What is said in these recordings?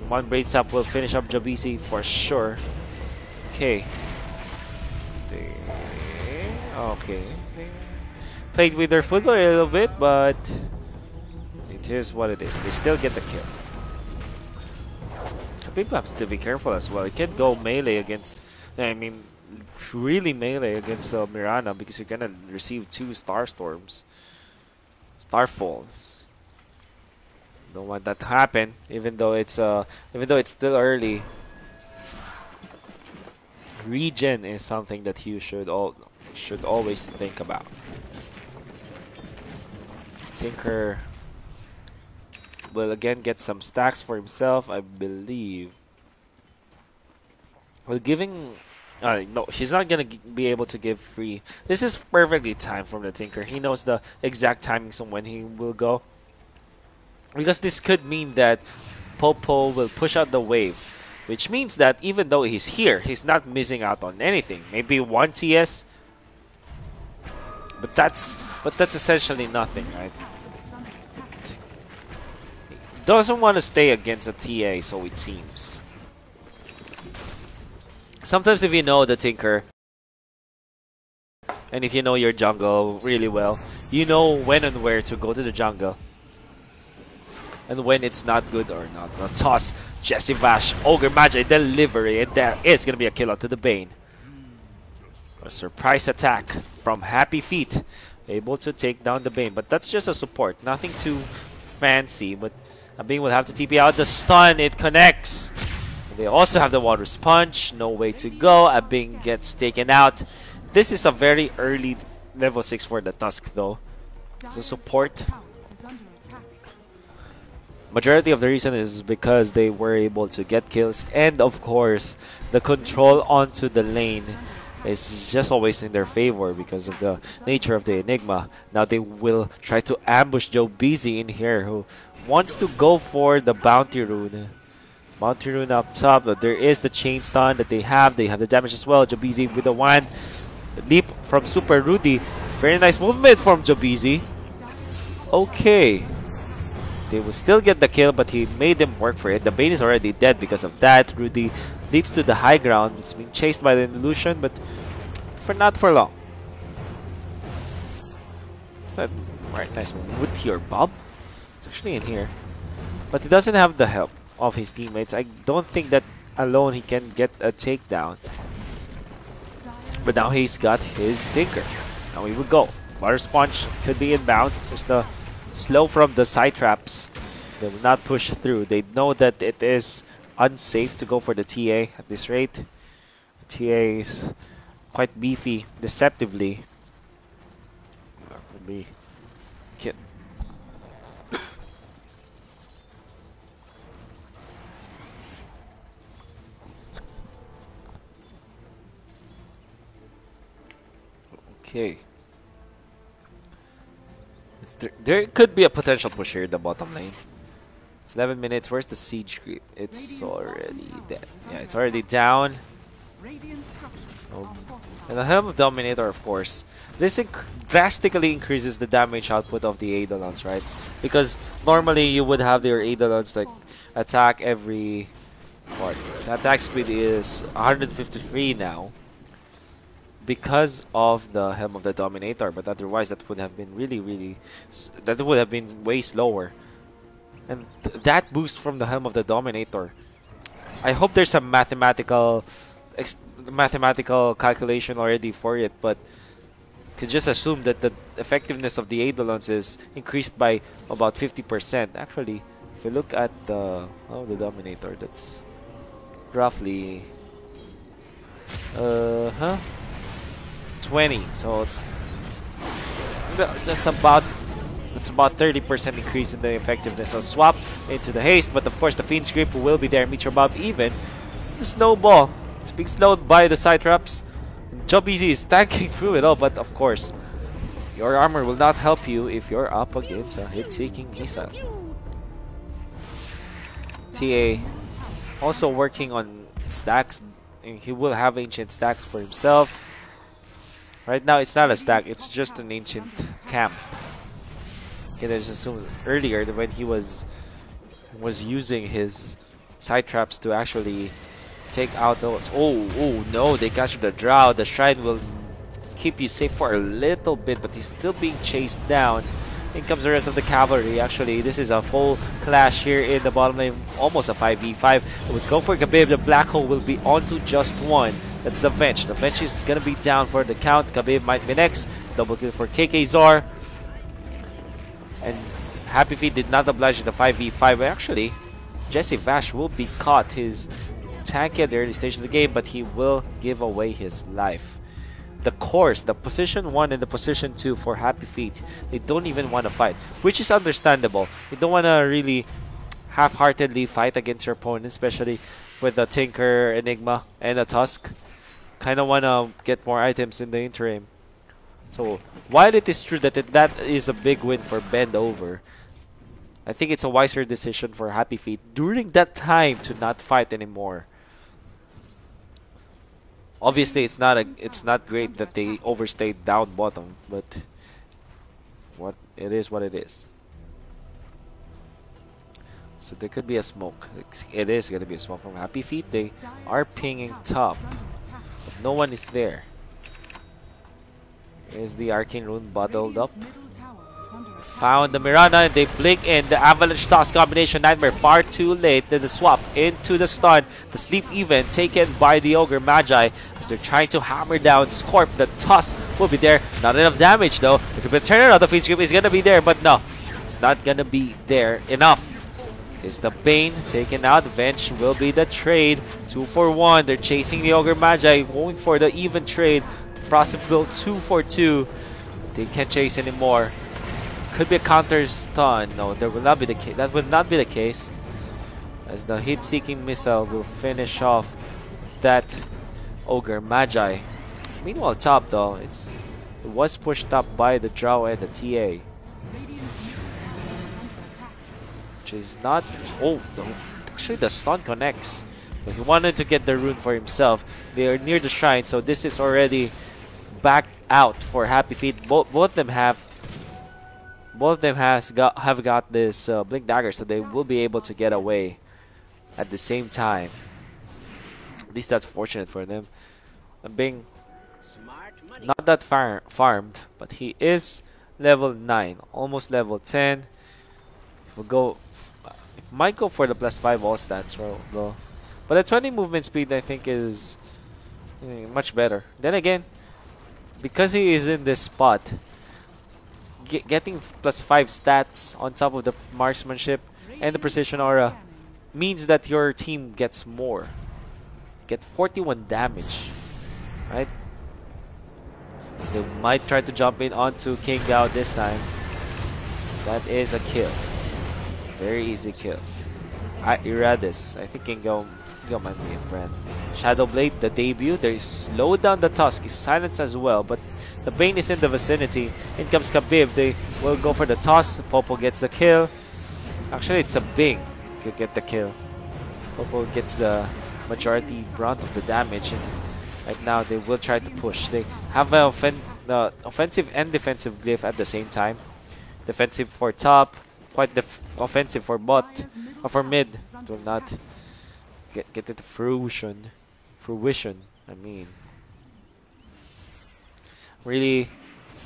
One brain sap will finish up Jabisi for sure. Okay. Okay. Played with their football a little bit, but it is what it is. They still get the kill. People have to be careful as well. You can't go melee against, I mean, really melee against Mirana because you're gonna receive 2 Starstorms. Starfalls. Don't want that to happen, even though it's still early. Regen is something that you should always think about. Tinker will again get some stacks for himself, I believe. Well, giving no, she's not gonna be able to give free. This is perfectly timed from the Tinker. He knows the exact timings on when he will go. Because this could mean that Popo will push out the wave, which means that even though he's here, he's not missing out on anything. Maybe 1 CS, but that's essentially nothing, right? He doesn't want to stay against a TA, so it seems. Sometimes if you know the Tinker, and if you know your jungle really well, you know when and where to go to the jungle. And when it's not good or not. Now toss, Jesse Vash, Ogre Magi delivery, and there is going to be a kill onto the Bane. A surprise attack from Happy Feet, able to take down the Bane, but that's just a support, nothing too fancy. But Bane will have to TP out the stun, it connects. And they also have the Water Sponge, no way to go. Bane gets taken out. This is a very early level 6 for the Tusk though. It's a support. Majority of the reason is because they were able to get kills, and of course the control onto the lane is just always in their favor because of the nature of the Enigma. Now they will try to ambush Joe Beezy in here, who wants to go for the Bounty Rune. Bounty Rune up top, but there is the chain stun that they have. They have the damage as well. Joe Beezy with the one leap from Super Rudy. Very nice movement from Joe Beezy. Okay. They will still get the kill, but he made them work for it. The Bane is already dead because of that. Rudy leaps to the high ground. It's being chased by the illusion, but not for long. Is that right? Nice one. Woody or Bob? It's actually in here. But he doesn't have the help of his teammates. I don't think that alone he can get a takedown. But now he's got his Tinker. Now he would go. Water Sponge could be inbound. There's the slow from the side traps. They will not push through. They know that it is unsafe to go for the TA at this rate. TA is quite beefy, deceptively. That would be kid. Okay. There could be a potential push here in the bottom lane. It's 11 minutes. Where's the siege creep? It's already dead. Yeah, it's already down. Oh. And the Helm of Dominator, of course. This drastically increases the damage output of the Eidolons, right? Because normally you would have your Eidolons like attack every part. The attack speed is 153 now, because of the Helm of the Dominator, but otherwise that would have been that would have been way slower. And that boost from the Helm of the Dominator, I hope there's a mathematical calculation already for it, but could just assume that the effectiveness of the Eidolons is increased by about 50%. Actually, if you look at the Dominator, that's roughly 20, so that's about 30% increase in the effectiveness. So swap into the haste, but of course the Fiend's Grip will be there. Meet your Bob even. The snowball is being slowed by the side traps. Job Easy is tanking through it all, but of course your armor will not help you if you're up against a hit-seeking missile. TA also working on stacks, and he will have ancient stacks for himself. Right now, it's not a stack, it's just an ancient camp. Okay, I just assumed earlier that when he was using his side traps to actually take out those. Oh no, they captured the Drow. The Shrine will keep you safe for a little bit, but he's still being chased down. In comes the rest of the cavalry. Actually, this is a full clash here in the bottom lane. Almost a 5v5. It would go for Khabib. The Black Hole will be onto just one. That's the Venge. The Venge is going to be down for the count. Khabib might be next. Double kill for KKZar. And Happy Feet did not oblige the 5v5. Actually, Jesse Vash will be caught. His tanky at the early stage of the game, but he will give away his life. The course, the position 1 and the position 2 for Happy Feet, they don't even want to fight, which is understandable. They don't want to really half-heartedly fight against your opponent, especially with the Tinker, Enigma, and a Tusk. Kind of want to get more items in the interim. So while it is true that that is a big win for Bend Over, I think it's a wiser decision for Happy Feet during that time to not fight anymore. Obviously, it's not great that they overstayed down bottom, but it is what it is. So there could be a smoke. It is going to be a smoke from Happy Feet. They are pinging top, but no one is there. Is the Arcane Rune bottled up? Found the Mirana and they blink in. The Avalanche Toss combination Nightmare far too late. Then the swap into the stun. The sleep even taken by the Ogre Magi as they're trying to hammer down Scorp. The toss will be there. Not enough damage though. It could be turn out. The Feed Scoop is gonna be there, but no, it's not gonna be there enough. It's the Bane taken out. Venge will be the trade. 2 for 1. They're chasing the Ogre Magi, going for the even trade. Possible 2 for 2. They can't chase anymore. Could be a counter stun. No, there will not be the case. That would not be the case, as the heat-seeking missile will finish off that Ogre Magi. Meanwhile, top though, it was pushed up by the Drow and the TA, which is not. Oh, no. Actually, the stun connects. But he wanted to get the rune for himself. They are near the shrine, so this is already back out for Happy Feet. Both of them have got this blink dagger, so they will be able to get away at the same time. At least that's fortunate for them. Being not that farmed, but he is level 9, almost level 10. We'll go. Might go for the +5 all stats though. But the 20 movement speed, I think, is much better. Then again, because he is in this spot, getting +5 stats on top of the marksmanship and the precision aura means that your team gets more. Get 41 damage, right? They might try to jump in onto King Gao this time. That is a kill. Very easy kill. Iradis. I think King Gao might be a friend. Shadowblade, the debut. They slow down the Tusk. He's silenced as well, but the Bane is in the vicinity. In comes Khabib. They will go for the toss. Popo gets the kill. Actually, it's a Bing could get the kill. Popo gets the majority brunt of the damage, and right now they will try to push. They have the offensive and defensive glyph at the same time. Defensive for top, quite offensive for bot, or for mid. It will not get it to fruition. I mean, really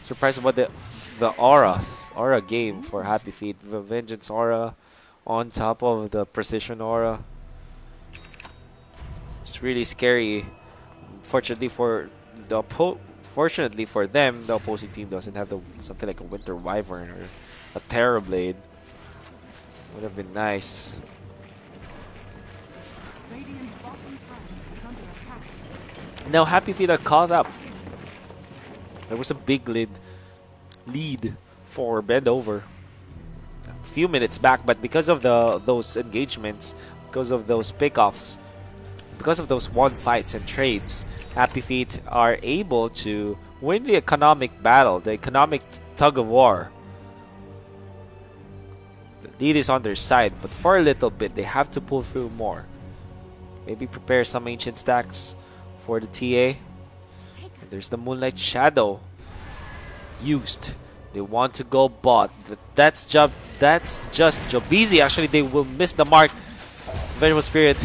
surprised about the aura game for Happy Feet. The Vengeance aura on top of the precision aura. It's really scary. Fortunately for them, the opposing team doesn't have something like a Winter Wyvern or a Terrorblade. Would have been nice. Now Happy Feet are caught up. There was a big lead for Bend Over a few minutes back, but because of those engagements, because of those pickoffs, because of those one fights and trades, Happy Feet are able to win the economic battle, the economic tug of war. The lead is on their side, but for a little bit, they have to pull through more. Maybe prepare some ancient stacks for the TA. And there's the Moonlight Shadow used. They want to go bot. That's just job easy. Actually, they will miss the mark. Vengeful Spirit,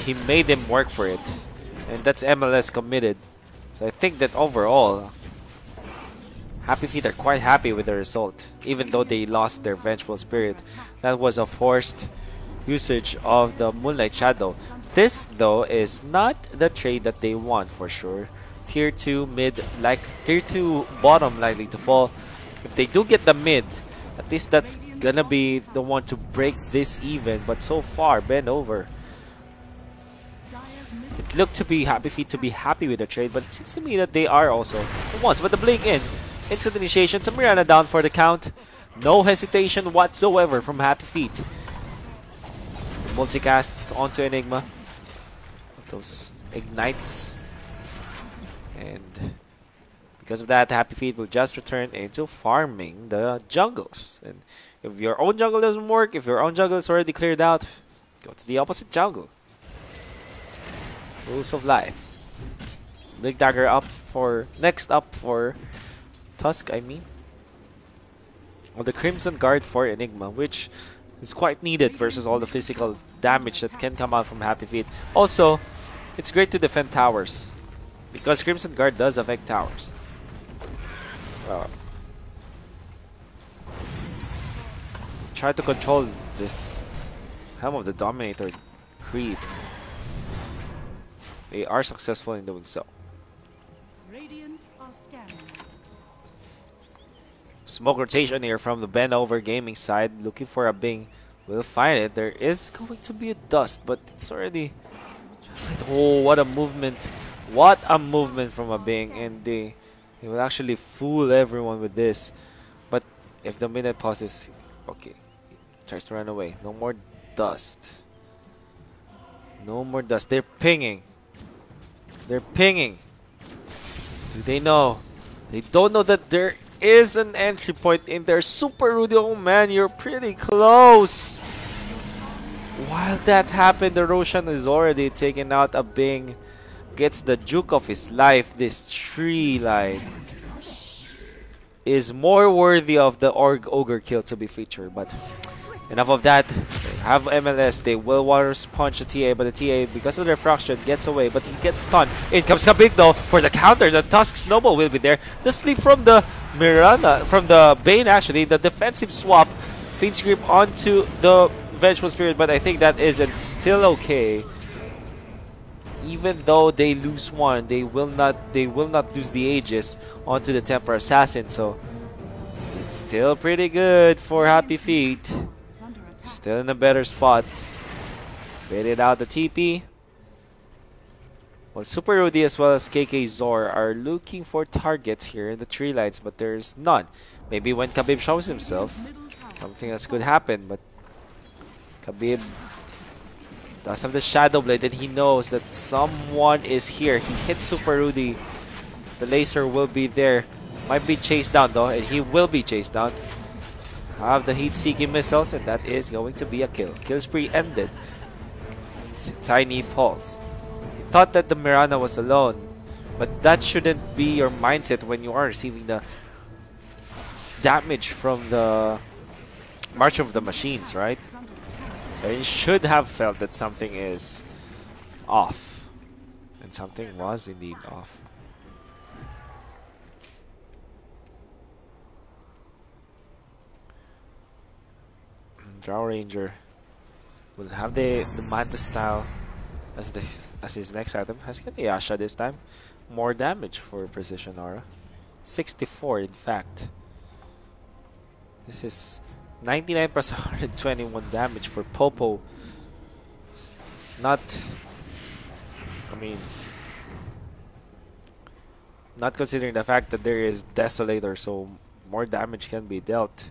he made them work for it. And that's MLS committed. So I think that overall, Happy Feet are quite happy with the result. Even though they lost their Vengeful Spirit. That was a forced usage of the Moonlight Shadow. This though is not the trade that they want for sure. Tier 2 mid, like Tier 2 bottom likely to fall. If they do get the mid, at least that's gonna be the one to break this even. But so far, bend over. It looked to be Happy Feet to be happy with the trade, but it seems to me that they are also the ones. But the blink in, instant initiation, some Mirana down for the count. No hesitation whatsoever from Happy Feet. Multicast onto Enigma. Those ignites. And because of that, Happy Feet will just return into farming the jungles. And if your own jungle doesn't work, if your own jungle is already cleared out, go to the opposite jungle. Rules of life. Big dagger up for next up for Tusk, I mean. Or the Crimson Guard for Enigma, which is quite needed versus all the physical damage that can come out from Happy Feet. Also, it's great to defend towers because Crimson Guard does affect towers. Try to control this Helm of the Dominator creep. They are successful in doing so. Radiant are scanning. Smoke rotation here from the bend over gaming side, looking for a Bing. We'll find it. There is going to be a dust, but it's already. Oh, what a movement! What a movement from a Bing, and they will actually fool everyone with this. But if the minute pauses, okay, tries to run away. No more dust. No more dust. They're pinging. They're pinging. Do they know? They don't know that there is an entry point in there. Super Rudy, oh man, you're pretty close. While that happened, the Roshan is already taking out a Bing. Gets the juke of his life. This tree line is more worthy of the Ogre kill to be featured. But enough of that. They have MLS. They will water punch the TA, but the TA, because of the refraction, gets away. But he gets stunned. In comes Kabig though for the counter. The Tusk Snowball will be there. The sleep from the Miranda, from the Bane actually. The defensive swap. Feeds grip onto the Vengeful Spirit, but I think that isn't still okay. Even though they lose one, they will not lose the Aegis onto the Temper Assassin. So it's still pretty good for Happy Feet. Still in a better spot. Baited out the TP. Well, Super Rudy as well as KK Zor are looking for targets here in the tree lights, but there's none. Maybe when Khabib shows himself, something else could happen, but Khabib does have the Shadow Blade and he knows that someone is here. He hits Super Rudy. The laser will be there. Might be chased down though, and he will be chased down. Have the heat-seeking missiles, and that is going to be a kill. Kill spree ended. Tiny falls. He thought that the Mirana was alone, but that shouldn't be your mindset when you are receiving the damage from the March of the Machines, right? You should have felt that something is off. And something was indeed off. Drow Ranger will have the Manta style as his next item. Has got Yasha this time. More damage for Precision Aura. 64 in fact. This is 99% 121 damage for Popo. Not considering the fact that there is Desolator, so more damage can be dealt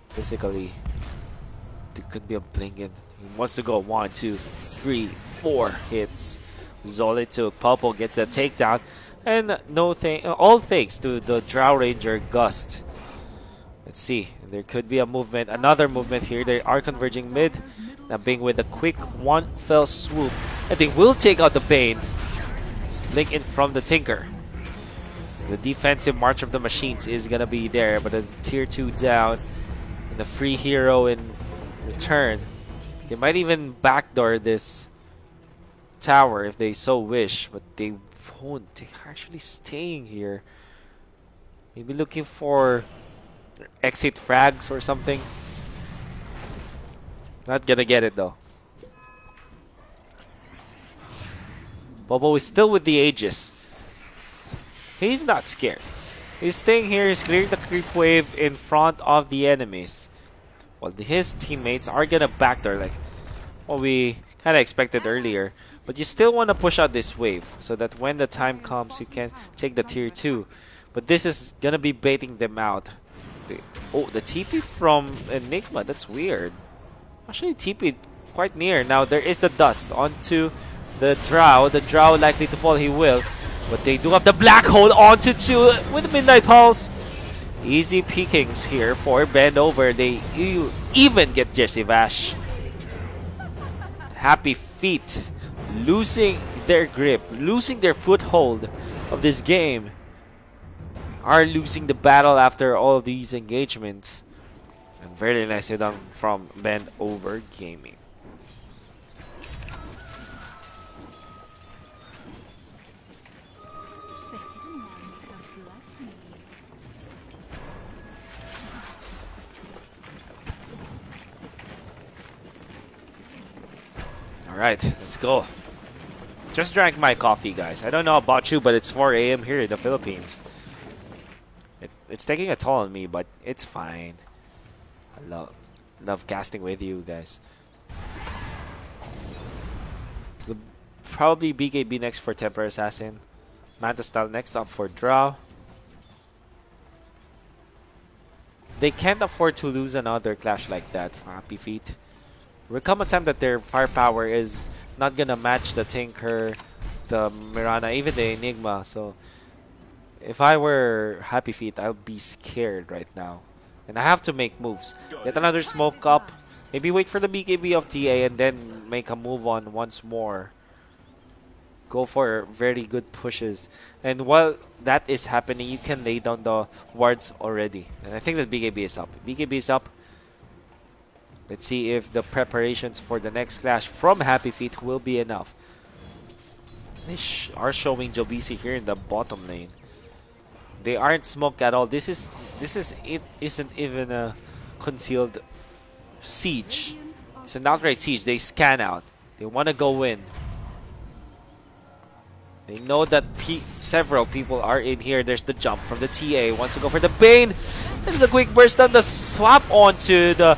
physically. There could be a Blinken. He wants to go 1, 2, 3, 4 hits. Zoli took. Popo gets a takedown. And all thanks to the Drow Ranger Gust. Let's see. There could be a movement. Another movement here. They are converging mid. Now Bing with a quick one fell swoop. And they will take out the Bane. Blink in from the Tinker. The defensive March of the Machines is going to be there. But the tier 2 down. And the free hero in return. They might even backdoor this tower if they so wish, but they won't. They're actually staying here. Maybe looking for exit frags or something. Not gonna get it though. Bobo is still with the Aegis. He's not scared. He's staying here. He's clearing the creep wave in front of the enemies. Well, his teammates are gonna backdoor like what we kind of expected earlier. But you still want to push out this wave so that when the time comes, you can take the tier 2. But this is gonna be baiting them out. The TP from Enigma. That's weird. Actually, TP quite near. Now there is the dust onto the Drow. The Drow likely to fall. He will. But they do have the black hole onto 2 with the Midnight Pulse. Easy pickings here for Bend Over. They even get Jesse Vash. Happy Feet losing their grip, losing their foothold of this game. Are losing the battle after all these engagements. And very nicely done from Bend Over Gaming. Alright, let's go. Just drank my coffee, guys. I don't know about you, but it's 4 AM here in the Philippines. It's taking a toll on me, but it's fine. I love casting with you guys. So probably BKB next for Temper Assassin. Manta Style next up for Drow. They can't afford to lose another clash like that for Happy Feet. There will come a time that their firepower is not gonna match the Tinker, the Mirana, even the Enigma. So if I were Happy Feet, I'll be scared right now. And I have to make moves. Get another smoke up. Maybe wait for the BKB of TA and then make a move on once more. Go for very good pushes. And while that is happening, you can lay down the wards already. And I think that BKB is up. BKB is up. Let's see if the preparations for the next clash from Happy Feet will be enough. They are showing Jobisi here in the bottom lane. They aren't smoked at all. This isn't even a concealed siege. It's an outright siege. They scan out. They want to go in. They know that several people are in here. There's the jump from the TA. Wants to go for the Bane. There's a quick burst on the swap onto the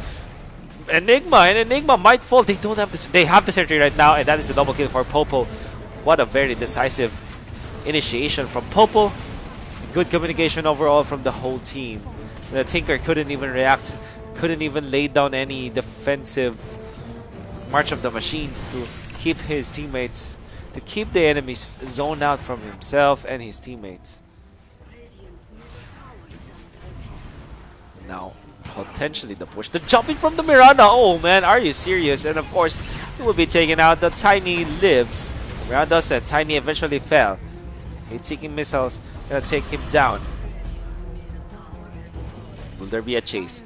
Enigma. And Enigma might fall. They don't have this. They have the sentry right now, and that is a double kill for Popo. What a very decisive initiation from Popo. Good communication overall from the whole team. The Tinker couldn't even react, couldn't even lay down any defensive March of the Machines to keep his teammates, to keep the enemies zoned out from himself and his teammates. Now, potentially the push. The jumping from the Miranda. Oh man, are you serious? And of course, he will be taken out. The Tiny lives. Miranda said Tiny eventually fell. Heat-seeking missiles gonna take him down. Will there be a chase?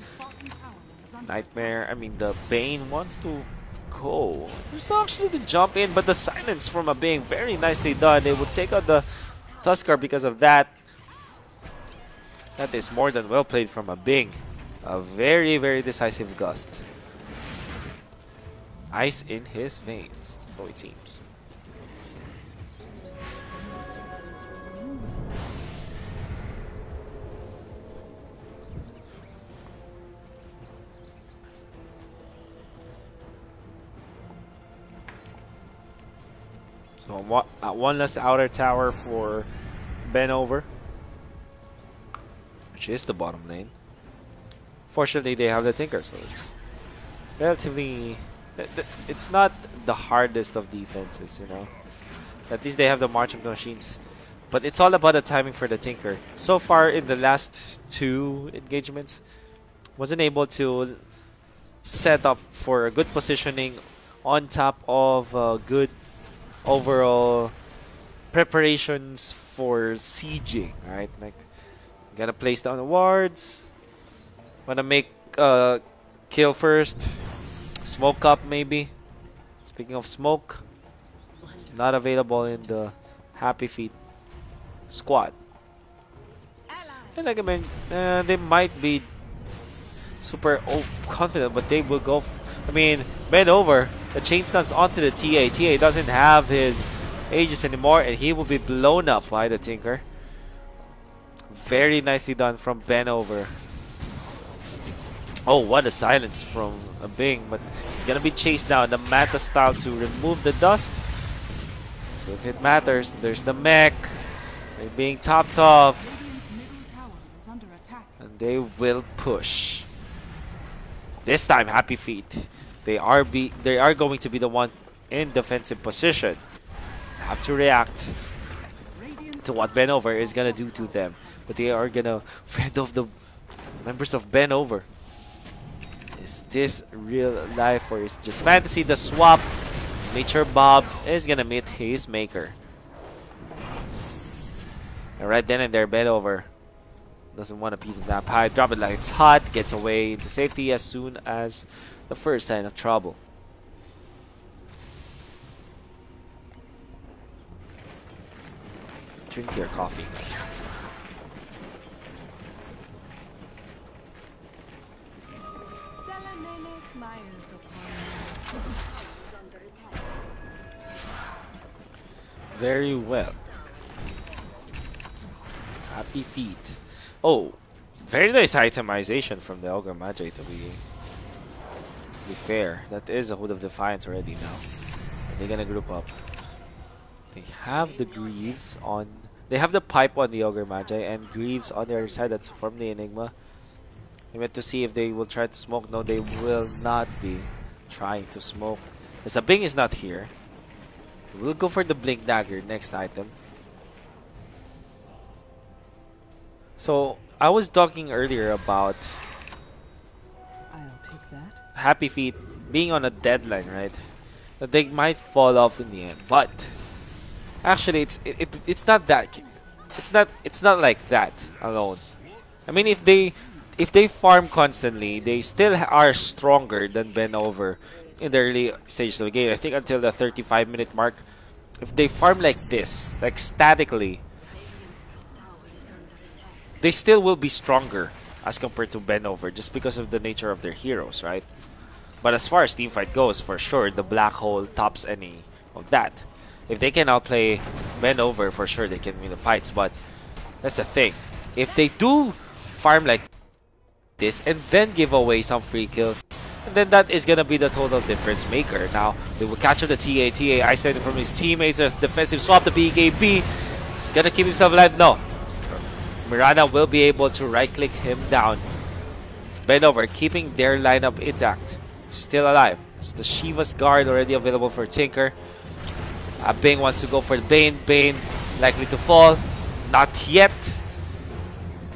Nightmare, the Bane wants to go. There's not actually the jump in, but the silence from a Bane, very nicely done. They will take out the Tuskar because of that. That is more than well played from a Bing. A very, very decisive gust. Ice in his veins, so it seems. So one less outer tower for Ben Over, which is the bottom lane. Fortunately, they have the Tinker, so it's relatively... It's not the hardest of defenses, you know. At least they have the March of the Machines. But it's all about the timing for the Tinker. So far in the last 2 engagements, wasn't able to set up for a good positioning on top of good overall preparations for sieging, right? Like, gotta place down the wards, wanna make kill first, Smoke up maybe. Speaking of smoke, it's not available in the Happy Feet squad. And like I mean, they might be super confident, but they will go. I mean, bend over. The chain stuns onto the TA. TA doesn't have his Aegis anymore, and he will be blown up by the Tinker. Very nicely done from Ben over. Oh, what a silence from a Bing, but he's gonna be chased down. The Manta style to remove the dust. So if it matters, there's the mech. They're being topped off. And they will push. This time, Happy Feet. They are going to be the ones in defensive position. Have to react to what Ben Over is gonna do to them. But they are gonna fend off the members of Ben Over. Is this real life or is it just fantasy? The swap. Nature Bob is gonna meet his maker. And right then and there, Ben Over doesn't want a piece of that pie. Drop it like it's hot. Gets away to safety as soon as the first sign of trouble. Drink your coffee, guys. Very well. Happy Feet. Oh, very nice itemization from the Ogre Magi to be fair. That is a Hood of Defiance already now. Are they gonna group up? They have the Greaves on. They have the pipe on the Ogre Magi and Greaves on the other side. That's from the Enigma. I meant to see if they will try to smoke. No, they will not be trying to smoke. As the Bing is not here. We'll go for the Blink Dagger, next item. So, I was talking earlier about I'll take that. Happy Feet being on a deadline, right? That they might fall off in the end. But actually it's not that it's not like that alone. I mean, if they farm constantly, they still are stronger than Ben Over in the early stages of the game. I think until the 35-minute mark, if they farm like this, like statically, they still will be stronger as compared to Ben Over just because of the nature of their heroes, right? But as far as teamfight goes, for sure, the Black Hole tops any of that. If they can outplay Ben Over, for sure they can win the fights. But that's the thing. If they do farm like this and then give away some free kills, and then that is gonna be the total difference maker. Now they will catch up the TA. TA isolated from his teammates. There's defensive swap. The BKB. He's gonna keep himself alive. No. Mirana will be able to right click him down. Ben Over keeping their lineup intact. Still alive. It's the Shiva's Guard already available for Tinker. Bing wants to go for Bane. Bane likely to fall. Not yet.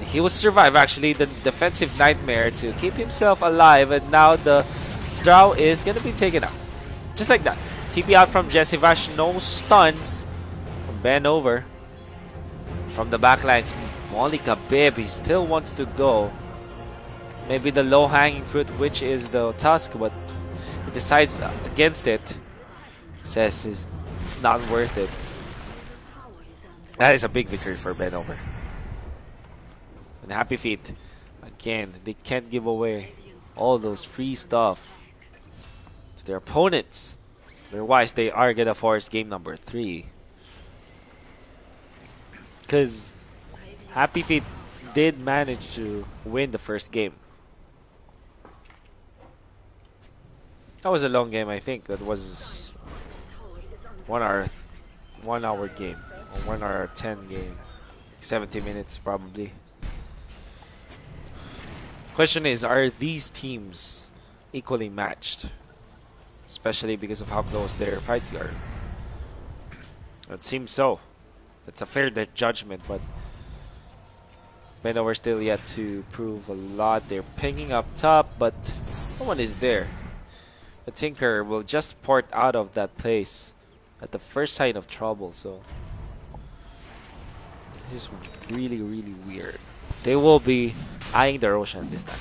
He will survive actually the defensive nightmare to keep himself alive, and now the Drow is gonna be taken out. Just like that. TP out from Jesse Vash, no stuns from Ben Over. From the backlines, Molly Kabib, he still wants to go. Maybe the low-hanging fruit, which is the Tusk, but he decides against it. Says it's not worth it. That is a big victory for Ben Over. And Happy Feet, again, they can't give away all those free stuff to their opponents. Otherwise, they are gonna force game number 3. Because Happy Feet did manage to win the first game. That was a long game, I think. That was 1 hour game. Or 1 hour 10 game. 70 minutes probably. Question is, are these teams equally matched? Especially because of how close their fights are. It seems so. That's a fair judgment, but Ben Over still yet to prove a lot. They're pinging up top, but no one is there. The Tinker will just port out of that place at the first sign of trouble, so this is really, really weird. They will be eyeing the Roshan this time.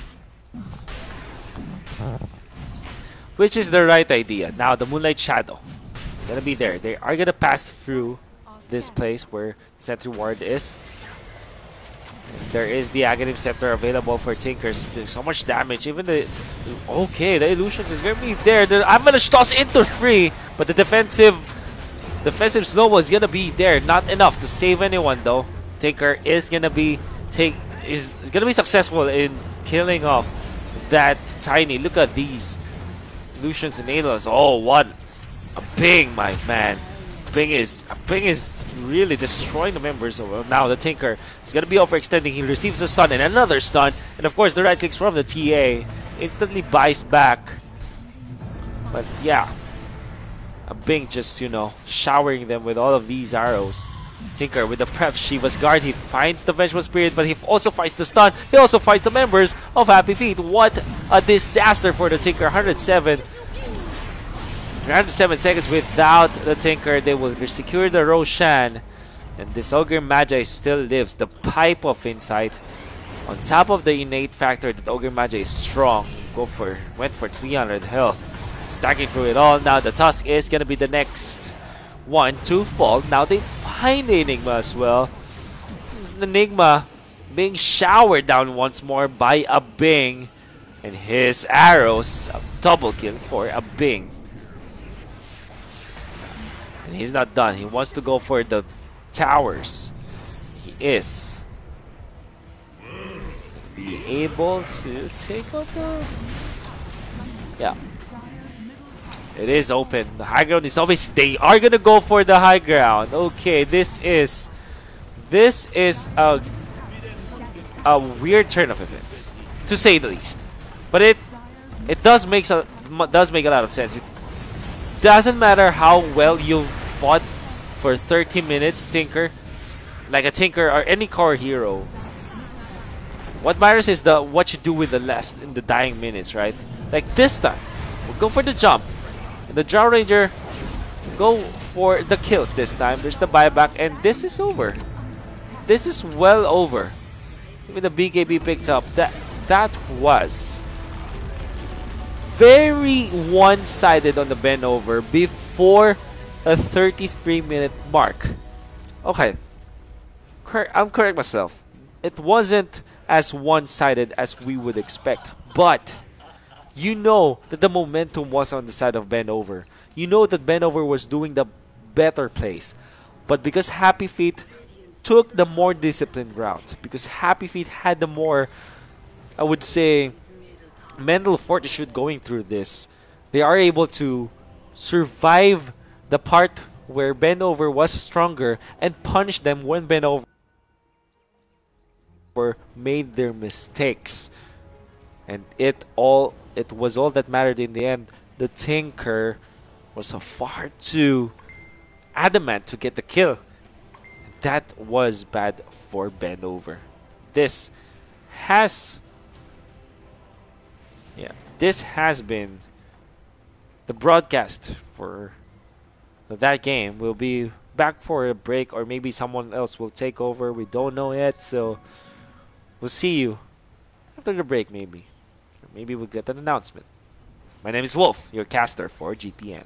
which is the right idea. Now the Moonlight Shadow is gonna be there. They are gonna pass through this place where Sentry Ward is. And there is the Aghanim Scepter available for Tinkers. Doing so much damage. Even the the Illusions is gonna be there. I'm gonna toss into 3, but the defensive snowball is gonna be there. Not enough to save anyone though. Tinker is gonna be successful in killing off that Tiny. Look at these Illusions and Alos. Oh, what a ping, my man. Ping is really destroying the members. Now the Tinker is gonna be overextending. He receives a stun and another stun, and of course the right clicks from the TA instantly buys back. But yeah, a Bing just showering them with all of these arrows. Tinker with the prep Shiva's guard. He finds the Vengeful Spirit, but he also fights the stun. He also fights the members of Happy Feet. What a disaster for the Tinker. 107 seconds without the Tinker. They will secure the Roshan. And this Ogre Magi still lives. The Pipe of Insight. On top of the innate factor that Ogre Magi is strong. Went for 300 health. Stacking through it all. Now the Tusk is going to be the next one to fall. Now they find Enigma as well. It's Enigma being showered down once more by a Bing. And his arrows. A double kill for a Bing. And he's not done. He wants to go for the towers. He is. Be able to take out the... Yeah. It is open. The high ground is always... They are going to go for the high ground. Okay, this is a weird turn of events, to say the least. But it does make a lot of sense. It doesn't matter how well you fought for 30 minutes, Tinker, like a Tinker or any core hero. What matters is what you do with in the dying minutes, right? Like this time, we'll go for the jump. And the Drow Ranger go for the kills this time. There's the buyback, and this is over. This is well over. Even the BKB picked up. That was very one-sided on the bend over before a 33-minute mark. Okay, I'm correct myself. It wasn't as one-sided as we would expect, but you know that the momentum was on the side of bend over. You know that bend over was doing the better plays, but because Happy Feet took the more disciplined route, because Happy Feet had the more, I would say, mental fortitude going through this, they are able to survive the part where bend over was stronger and punish them when bend over made their mistakes. And it was all that mattered in the end. The Tinker was far too adamant to get the kill. That was bad for bend over. This has been the broadcast for that game. We'll be back for a break, or maybe someone else will take over. We don't know yet, so we'll see you after the break maybe. Or maybe we'll get an announcement. My name is Wolf, your caster for GPN.